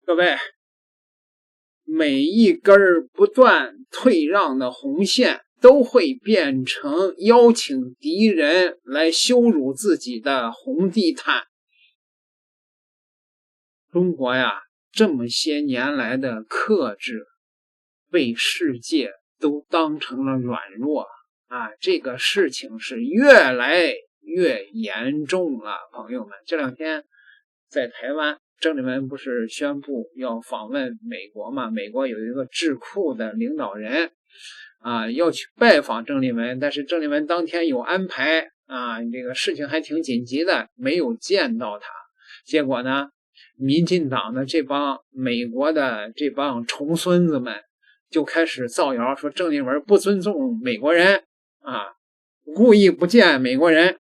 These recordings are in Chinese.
各位，每一根不断退让的红線都會變成邀請敵人來羞辱自己的紅地毯。中國呀，這麼些年來的克制，被世界都當成了軟弱啊！這個事情是越來越嚴重了，朋友們。這兩天在台灣，鄭麗文不是宣布要訪問美國嗎？美國有一個智庫的領導人啊，要去拜訪鄭麗文，但是鄭麗文當天有安排啊，這個事情還挺緊急的，沒有見到他。結果呢，民進黨的這幫美國的這幫重孫子們就開始造謠，說鄭麗文不尊重美國人啊，故意不見美國人。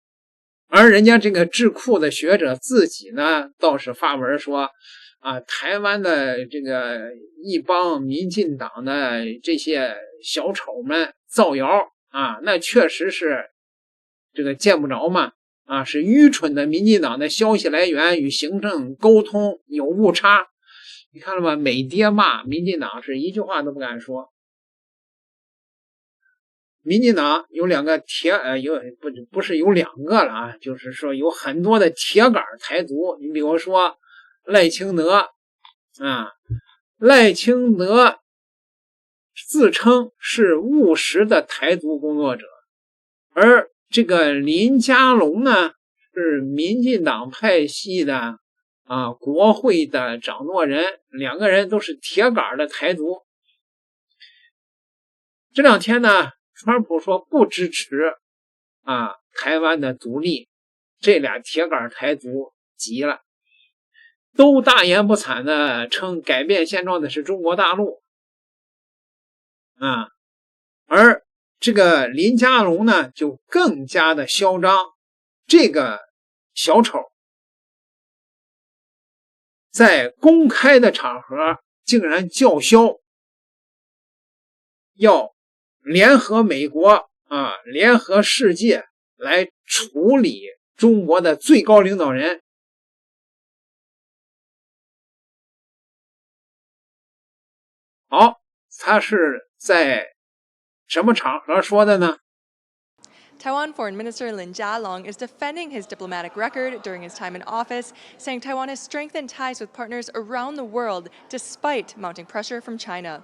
而人家这個智庫的學者自己呢，倒是發文說啊，台灣的這個一幫民進黨的這些小丑們造謠啊，那確實是這個見不着嘛啊，是愚蠢的民進黨的消息來源與行政溝通有誤差。你看了嗎？美爹罵民進黨是一句話都不敢說。民進黨有兩個不是有兩個了啊，就是說有很多的鐵杆台獨。你比如說賴清德啊，賴清德自稱是務實的台獨工作者，而這個林佳龍呢是民進黨派系的啊國會的掌舵人，兩個人都是鐵杆的台獨。這兩天呢，川普說不支持啊台灣的獨立，這倆鐵杆台獨急了，都大言不慚的稱改變現狀的是中國大陸啊，而這個林佳龍呢就更加的囂張，這個小丑在公開的場合竟然叫囂，要聯合美國啊，聯合世界來處理中國的最高領導人。好，他是在什麼場合說的呢？ Taiwan Foreign Minister Lin Jialong is defending his diplomatic record during his time in office, saying Taiwan has strengthened ties with partners around the world despite mounting pressure from China.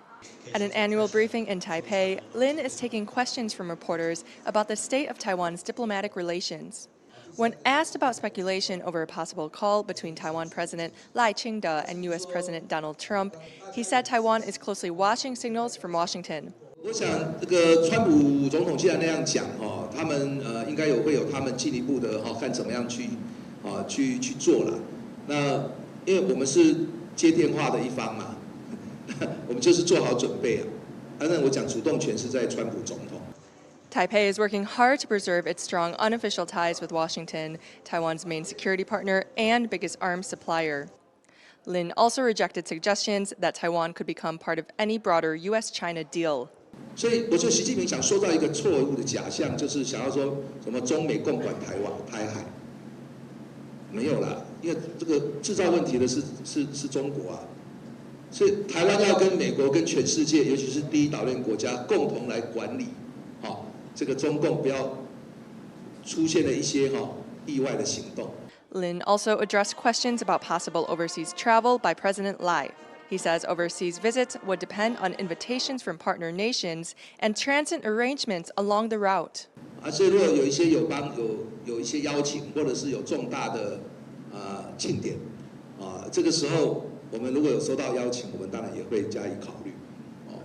At an annual briefing in Taipei, Lin is taking questions from reporters about the state of Taiwan's diplomatic relations. When asked about speculation over a possible call between Taiwan President Lai Ching-te and U.S. President Donald Trump, he said Taiwan is closely watching signals from Washington. 我想这个川普总统既然那样講哈，他們應該會有他們進一步的看怎麼樣去做了。那因為我們是接電話的一方嘛，我們就是做好準備啊。那我講主動權是在川普總統。Taipei is working hard to preserve its strong unofficial ties with Washington, Taiwan's main security partner and biggest arms supplier. Lin also rejected suggestions that Taiwan could become part of any broader U.S.-China deal. 所以我觉得習近平想塑造一個錯誤的假象，就是想要說什麼中美共管台海，沒有啦，因為這個製造問題的是中國啊，所以台灣要跟美國跟全世界，尤其是第一島鏈國家共同來管理，這個中共不要出現了一些意外的行動。Lin also addressed questions about possible overseas travel by President Lai. He says overseas visits would depend on invitations from partner nations and transit arrangements along the route. 所以如果有一些友邦有一些邀請，或者是有重大的慶典這個時候我們如果有收到邀請，我們當然也會加以考慮。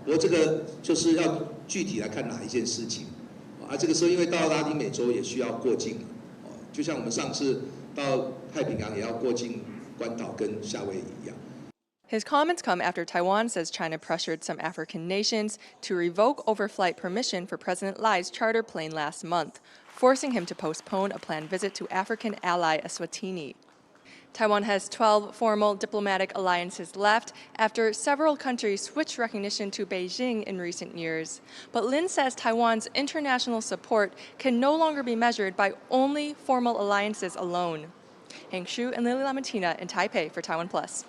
不過這個就是要具體來看哪一件事情。這個時候因為到拉丁美洲也需要過境，就像我們上次到太平洋也要過境關島跟夏威夷一樣。His comments come after Taiwan says China pressured some African nations to revoke overflight permission for President Lai's charter plane last month, forcing him to postpone a planned visit to African ally Eswatini. Taiwan has 12 formal diplomatic alliances left after several countries switched recognition to Beijing in recent years. But Lin says Taiwan's international support can no longer be measured by only formal alliances alone. Heng Shu and Lily Lamantina in Taipei for Taiwan Plus.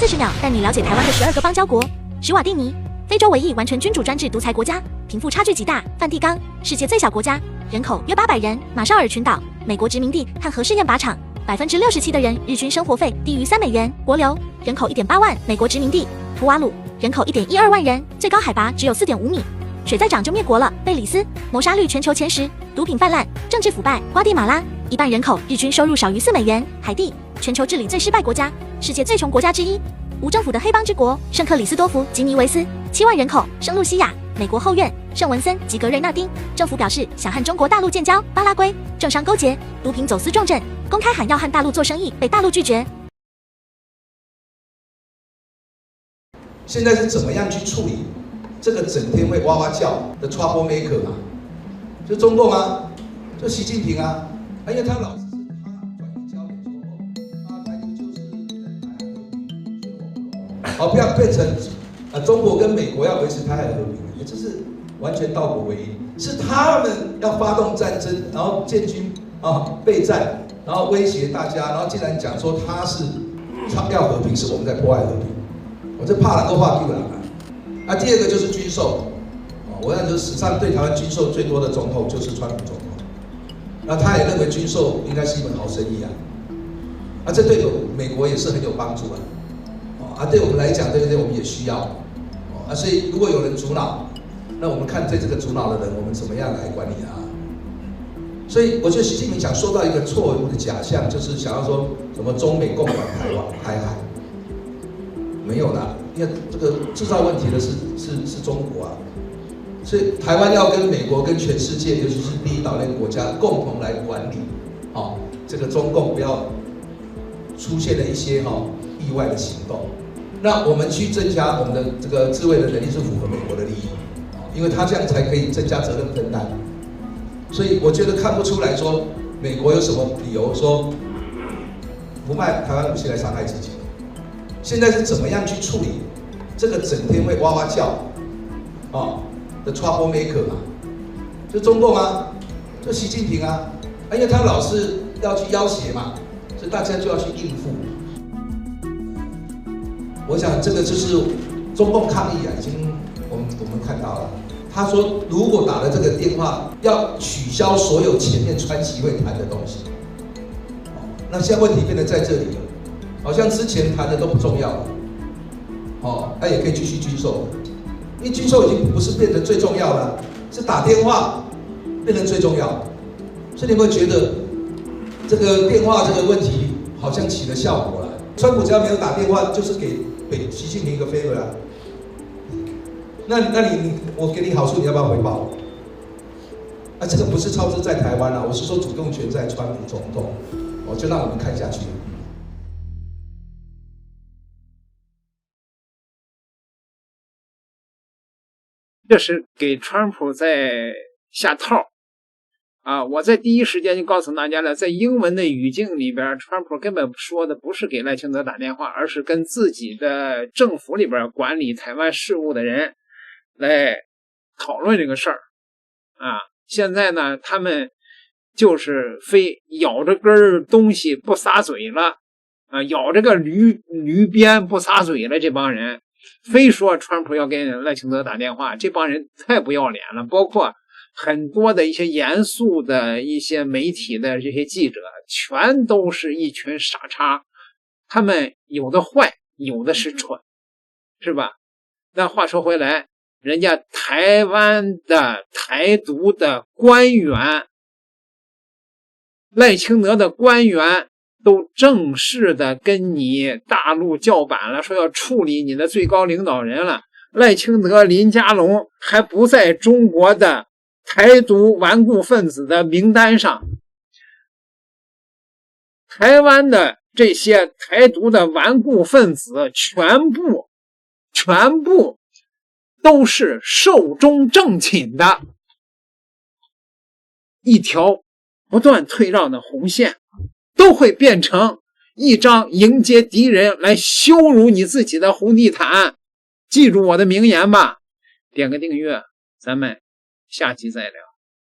40秒帶你了解台灣的12個邦交國。史瓦蒂尼，非洲唯一完全君主專制獨裁國家，貧富差距極大。梵蒂岡，世界最小國家，人口約800人。馬紹爾群島，美國殖民地和核試驗靶場，67%的人日均生活費低於3美元。帛琉，人口1.8萬，美國殖民地。圖瓦魯，人口1.12萬人，最高海拔只有4.5米，水再漲就滅國了。貝里斯，謀殺率全球前10，毒品氾濫，政治腐敗。瓜地馬拉，一半人口日均收入少於4美元。海地，全球治理最失敗國家，世界最窮國家之一，無政府的黑幫之國。聖克里斯多福吉尼維斯，7萬人口。聖露西亞，美國後院。聖文森及格瑞納丁，政府表示想和中國大陸建交。巴拉圭，政商勾結，毒品走私重鎮，公開喊要和大陸做生意，被大陸拒絕。現在是怎麼樣去處理這個整天會哇哇叫的 trouble maker 嘛？就中共啊，就習近平啊，因為他老是他轉移焦點說台獨就是跟台海和平，不要變成中國跟美國要維持台海和平，這是完全倒果為因，是他們要發動戰爭，然後建軍備戰，然後威脅大家，然後竟然講說他要和平，是我們在破壞和平。我這怕人都話丟了。第二個就是軍售，我想就是史上對台灣軍售最多的總統就是川普總統，那他也認為軍售應該是一門好生意啊，這對美國也是很有幫助對我們來講，對不對？我們也需要，所以如果有人阻撓，那我們看对這個阻撓的人，我們怎麼樣來管理他？所以我覺得習近平想說到一個錯誤的假象，就是想要說什麼中美共管台海。沒有啦，因為這個製造問題的是中國啊，所以台灣要跟美國跟全世界，尤其是第一島鏈國家共同來管理，這個中共不要出現了一些意外的行動，那我們去增加我們的這個自衛的能力是符合美國的利益，因為他這樣才可以增加責任分擔，所以我覺得看不出來說美國有什麼理由說不賣台灣武器來傷害自己。現在是怎麼樣去處理這個整天會哇哇叫的 trouble maker 嘛？就中共啊，就習近平啊，因為他老是要去要挾嘛，所以大家就要去應付。我想這個就是中共抗議已經我們看到了。他說，如果打了這個電話，要取消所有前面川習會談的東西。那現在問題變得在這裡了。好像之前談的都不重要了，他也可以繼續軍售，因為軍售已經不是變得最重要了，是打電話變成最重要。所以你會覺得這個電話這個問題好像起了效果了。川普只要沒有打電話，就是給習近平一個 favor 啊。那我給你好處，你要不要回報？這個不是操之在台灣啊，我是說主動權在川普總統。就讓我們看下去。這是給川普在下套我在第一時間就告訴大家了，在英文的語境裡邊，川普根本说的不是給賴清德打電話，而是跟自己的政府裡邊管理台灣事務的人來討論這個事兒現在呢，他們就是非咬着根東西不撒嘴了咬着個驢鞭不撒嘴了，這幫人非說川普要跟賴清德打電話，這帮人太不要臉了。包括很多的一些嚴肅的一些媒體的這些記者，全都是一群傻叉，他們有的壞，有的是蠢，是吧？那話說回來，人家台灣的台獨的官員，賴清德的官員都正式的跟你大陸叫板了，說要處理你的最高領導人了。賴清德、林佳龍還不在中國的台獨頑固分子的名單上。台灣的這些台獨的頑固分子全部都是壽終正寢的一條不斷退讓的紅線，都會變成一張迎接敵人來羞辱你自己的紅地毯。記住我的名言吧，點個訂閱，咱們下集再聊。